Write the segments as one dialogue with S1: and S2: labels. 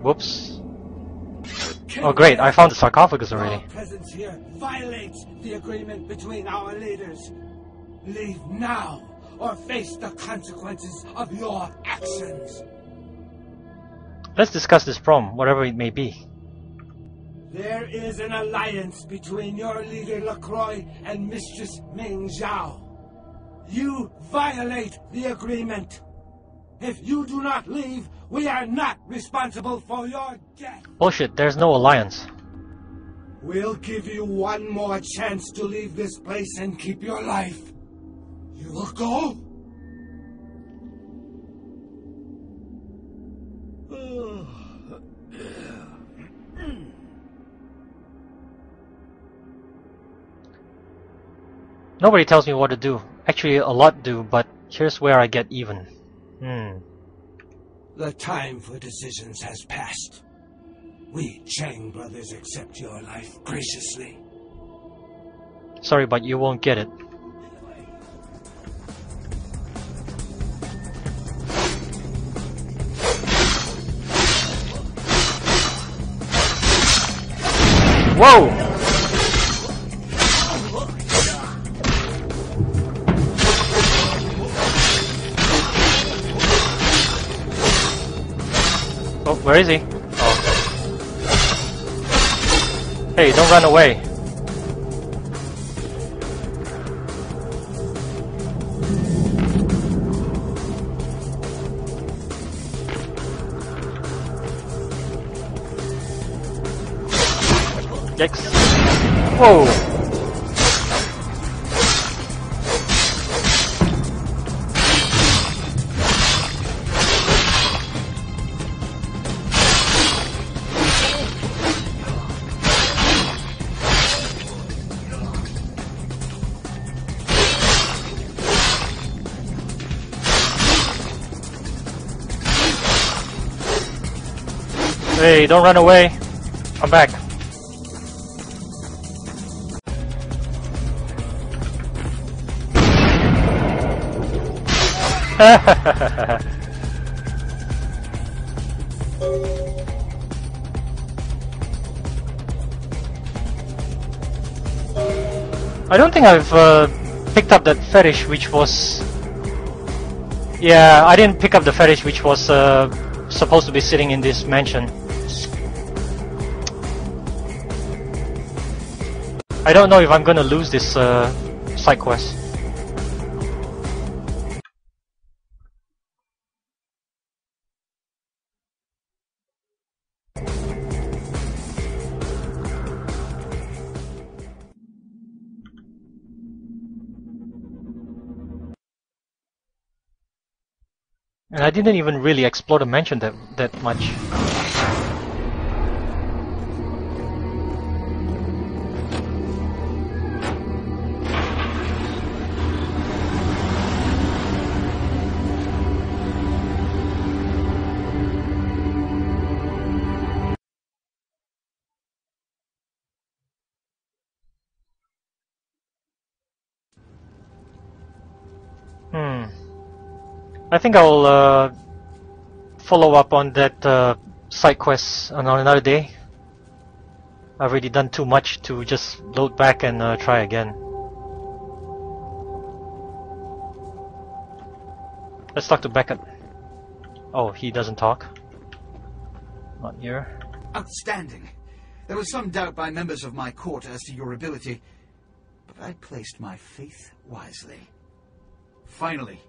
S1: Whoops. Oh great, I found the sarcophagus already.
S2: Your presence here violates the agreement between our leaders. Leave now, or face the consequences of your actions.
S1: Let's discuss this problem, whatever it may be.
S2: There is an alliance between your leader LaCroix and Mistress Ming Zhao. You violate the agreement. If you do not leave, we are not responsible for your death.
S1: Bullshit, there's no alliance.
S2: We'll give you one more chance to leave this place and keep your life. You will go?
S1: Nobody tells me what to do. Actually, a lot do, but here's where I get even.
S2: The time for decisions has passed. We Chang brothers accept your life graciously.
S1: Sorry, but you won't get it. Whoa! Oh, where is he? Oh. Hey, don't run away. Yikes. Whoa! Hey, don't run away. I'm back. I don't think I've picked up that fetish which was... Yeah, I didn't pick up the fetish which was supposed to be sitting in this mansion. I don't know if I'm gonna lose this side quest. And I didn't even really explore the mansion that much. I think I'll follow up on that side quest on another day. I've already done too much to just load back and try again. Let's talk to Beckett. Oh, he doesn't talk. Not here.
S3: Outstanding. There was some doubt by members of my court as to your ability, but I placed my faith wisely. Finally,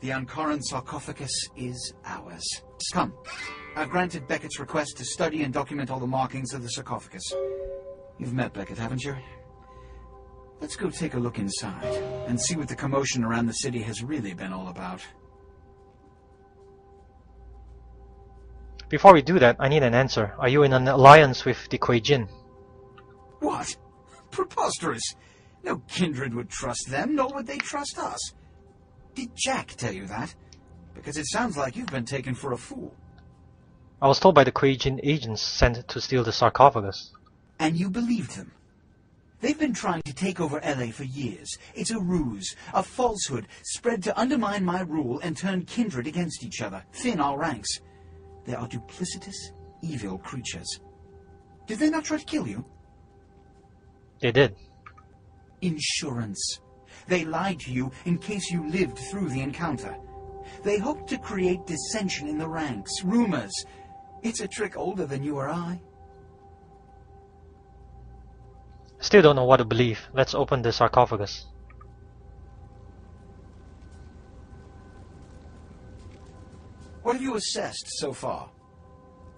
S3: the Ankaran sarcophagus is ours. Come, I've granted Beckett's request to study and document all the markings of the sarcophagus. You've met Beckett, haven't you? Let's go take a look inside and see what the commotion around the city has really been all about.
S1: Before we do that, I need an answer. Are you in an alliance with the Kuei Jin?
S3: What? Preposterous! No kindred would trust them, nor would they trust us. Did Jack tell you that? Because it sounds like you've been taken for a fool.
S1: I was told by the Kuei Jin agents sent to steal the sarcophagus.
S3: And you believed them? They've been trying to take over LA for years. It's a ruse, a falsehood, spread to undermine my rule and turn kindred against each other, thin our ranks. They are duplicitous, evil creatures. Did they not try to kill you?
S1: They did.
S3: Insurance. They lied to you in case you lived through the encounter. They hoped to create dissension in the ranks, rumors. It's a trick older than you or I.
S1: Still don't know what to believe. Let's open the sarcophagus.
S3: What have you assessed so far?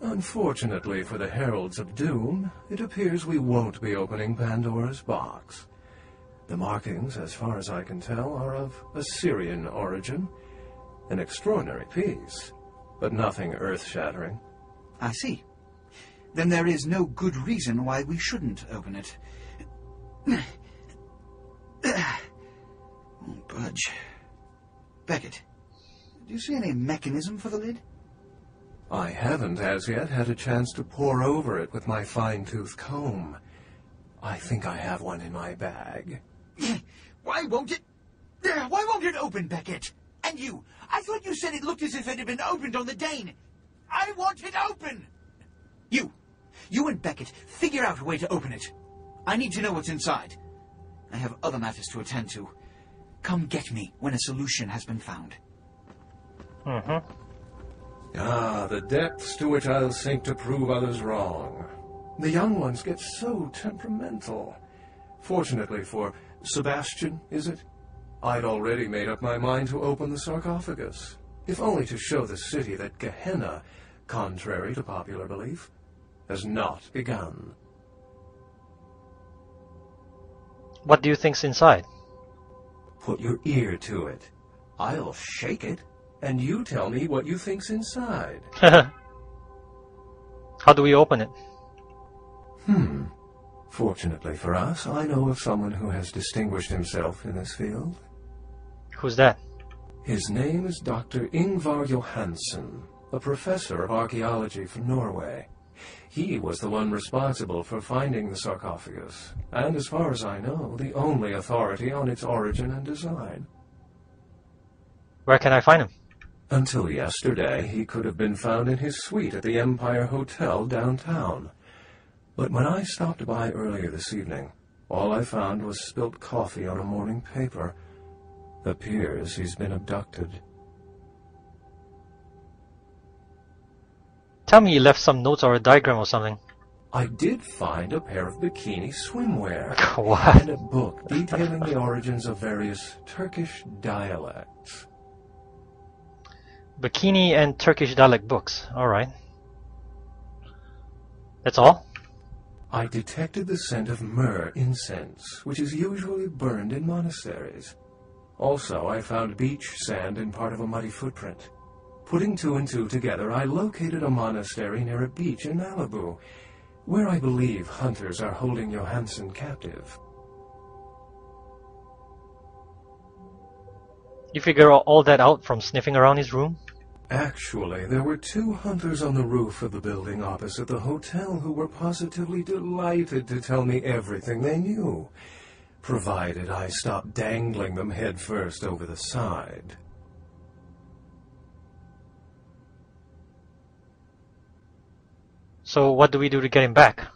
S4: Unfortunately for the Heralds of Doom, it appears we won't be opening Pandora's box. The markings, as far as I can tell, are of Assyrian origin. An extraordinary piece, but nothing earth-shattering.
S3: I see. Then there is no good reason why we shouldn't open it. Won't budge. Beckett, do you see any mechanism for the lid?
S4: I haven't as yet had a chance to pore over it with my fine-tooth comb. I think I have one in my bag.
S3: Why won't it open, Beckett? And you, I thought you said it looked as if it had been opened on the Dane. I want it open! You and Beckett, figure out a way to open it. I need to know what's inside. I have other matters to attend to. Come get me when a solution has been found.
S4: Ah, the depths to which I'll sink to prove others wrong. The young ones get so temperamental. Fortunately for Sebastian, is it? I'd already made up my mind to open the sarcophagus, if only to show the city that Gehenna, contrary to popular belief, has not begun.
S1: What do you think's inside?
S4: Put your ear to it. I'll shake it, and you tell me what you think's inside.
S1: How do we open it?
S4: Fortunately for us, I know of someone who has distinguished himself in this field.
S1: Who's that?
S4: His name is Dr. Ingvar Johansen, a professor of archaeology from Norway. He was the one responsible for finding the sarcophagus, and as far as I know, the only authority on its origin and design.
S1: Where can I find him?
S4: Until yesterday, he could have been found in his suite at the Empire Hotel downtown. But when I stopped by earlier this evening, all I found was spilt coffee on a morning paper. Appears he's been abducted.
S1: Tell me you left some notes or a diagram or something.
S4: I did find a pair of bikini swimwear.
S1: What?
S4: And a book detailing the origins of various Turkish dialects.
S1: Bikini and Turkish dialect books. Alright. That's all?
S4: I detected the scent of myrrh incense, which is usually burned in monasteries. Also, I found beach sand in part of a muddy footprint. Putting two and two together, I located a monastery near a beach in Malibu, where I believe hunters are holding Johansen captive.
S1: You figure all that out from sniffing around his room?
S4: Actually, there were 2 hunters on the roof of the building opposite the hotel who were positively delighted to tell me everything they knew, provided I stopped dangling them head first over the side.
S1: So what do we do to get him back?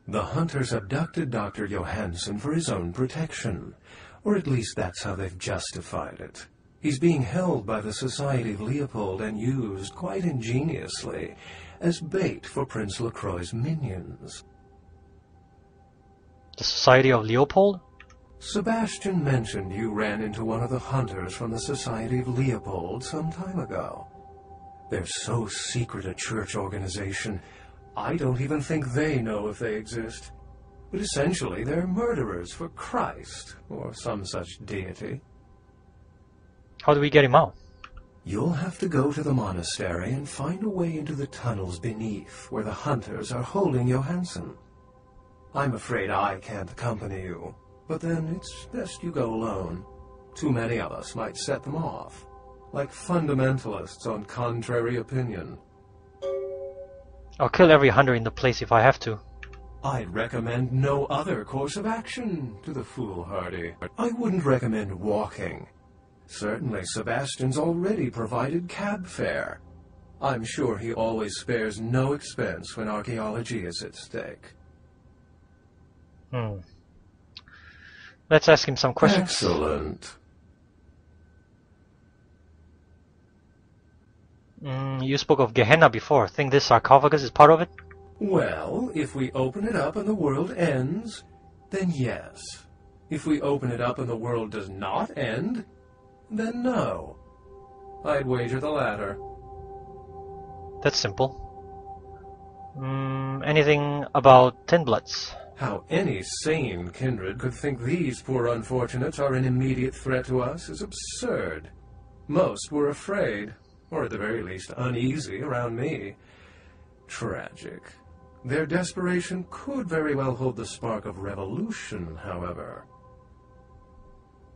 S4: The hunters abducted Dr. Johansen for his own protection, or at least that's how they've justified it. He's being held by the Society of Leopold and used, quite ingeniously, as bait for Prince Lacroix's minions.
S1: The Society of Leopold?
S4: Sebastian mentioned you ran into one of the hunters from the Society of Leopold some time ago. They're so secret a church organization, I don't even think they know if they exist. But essentially, they're murderers for Christ, or some such deity.
S1: How do we get him out?
S4: You'll have to go to the monastery and find a way into the tunnels beneath, where the hunters are holding Johansen. I'm afraid I can't accompany you, but then it's best you go alone. Too many of us might set them off, like fundamentalists on contrary opinion.
S1: I'll kill every hunter in the place if I have to.
S4: I'd recommend no other course of action to the foolhardy. I wouldn't recommend walking. Certainly Sebastian's already provided cab fare. I'm sure he always spares no expense when archaeology is at stake.
S1: Let's ask him some questions.
S4: Excellent.
S1: You spoke of Gehenna before. Think this sarcophagus is part of it?
S4: Well, if we open it up and the world ends, then yes. If we open it up and the world does not end, then no. I'd wager the latter.
S1: That's simple. Anything about Tin Bloods?
S4: How any sane kindred could think these poor unfortunates are an immediate threat to us is absurd. Most were afraid, or at the very least uneasy around me. Tragic. Their desperation could very well hold the spark of revolution, however.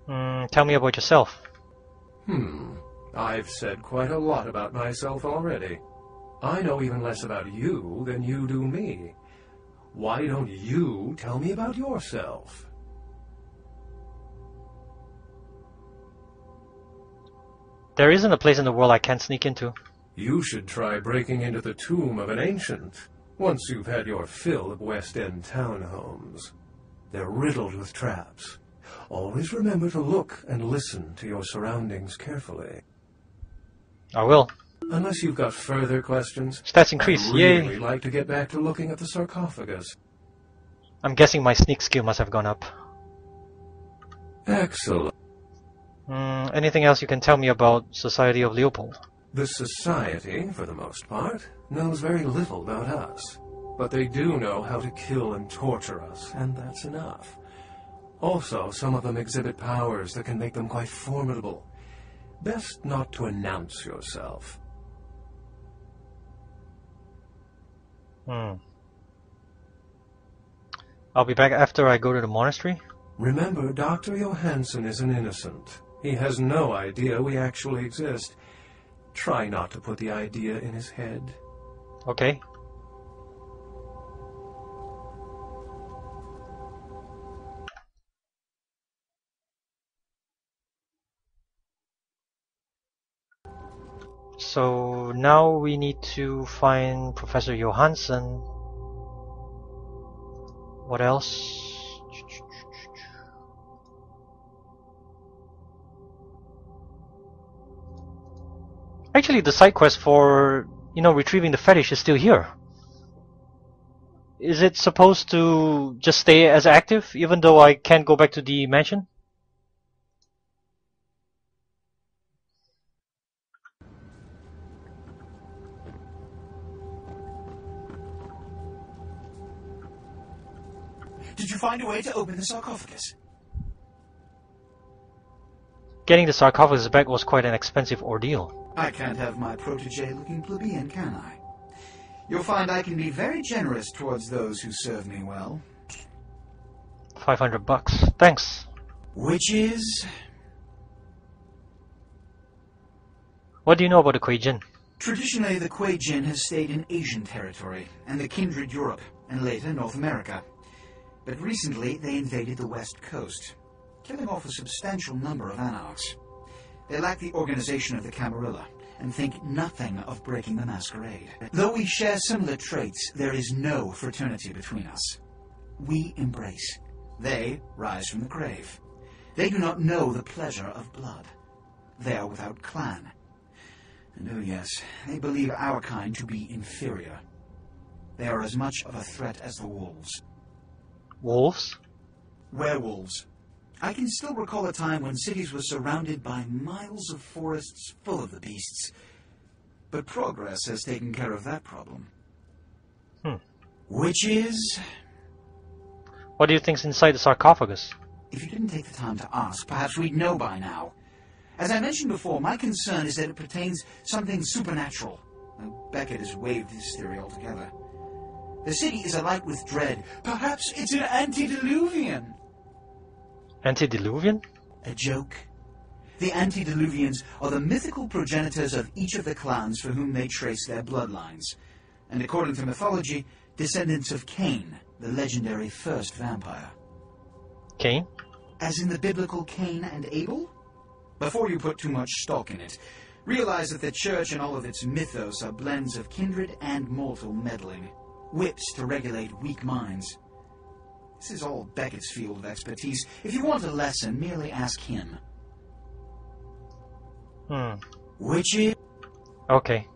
S1: Tell me about yourself.
S4: I've said quite a lot about myself already. I know even less about you than you do me. Why don't you tell me about yourself?
S1: There isn't a place in the world I can't sneak into.
S4: You should try breaking into the tomb of an ancient, once you've had your fill of West End townhomes. They're riddled with traps. Always remember to look and listen to your surroundings carefully.
S1: I will.
S4: Unless you've got further questions,
S1: Stats increase,
S4: I'd
S1: yay!
S4: really like to get back to looking at the sarcophagus.
S1: I'm guessing my sneak skill must have gone up.
S4: Excellent.
S1: Anything else you can tell me about Society of Leopold?
S4: The Society, for the most part, knows very little about us. But they do know how to kill and torture us, and that's enough. Also, some of them exhibit powers that can make them quite formidable. Best not to announce yourself.
S1: I'll be back after I go to the monastery.
S4: Remember, Dr. Johansson is an innocent. He has no idea we actually exist. Try not to put the idea in his head.
S1: Okay. So now we need to find Professor Johansson. What else? Actually, the side quest for, retrieving the fetish is still here. Is it supposed to just stay as active, even though I can't go back to the mansion?
S3: Did you find a way to open the sarcophagus?
S1: Getting the sarcophagus back was quite an expensive ordeal.
S3: I can't have my protege looking plebeian, can I? You'll find I can be very generous towards those who serve me well.
S1: $500. Thanks.
S3: Which is...
S1: What do you know about the Kuei-jin?
S3: Traditionally, the Kuei-jin has stayed in Asian territory, and the kindred Europe, and later North America. But recently, they invaded the West Coast, killing off a substantial number of anarchs. They lack the organization of the Camarilla, and think nothing of breaking the Masquerade. Though we share similar traits, there is no fraternity between us. We embrace. They rise from the grave. They do not know the pleasure of blood. They are without clan. And oh yes, they believe our kind to be inferior. They are as much of a threat as the wolves.
S1: Wolves?
S3: Werewolves. I can still recall a time when cities were surrounded by miles of forests full of the beasts. But progress has taken care of that problem. Which is...
S1: What do you think's inside the sarcophagus?
S3: If you didn't take the time to ask, perhaps we'd know by now. As I mentioned before, my concern is that it pertains something supernatural. Beckett has waived this theory altogether. The city is alight with dread. Perhaps it's an antediluvian.
S1: Antediluvian?
S3: A joke. The antediluvians are the mythical progenitors of each of the clans for whom they trace their bloodlines. And according to mythology, descendants of Cain, the legendary first vampire.
S1: Cain?
S3: As in the biblical Cain and Abel? Before you put too much stock in it, Realize that the Church and all of its mythos are blends of kindred and mortal meddling. Whips to regulate weak minds. This is all Beckett's field of expertise. If you want a lesson, merely ask him.
S1: Hmm.
S3: Which is...
S1: Okay.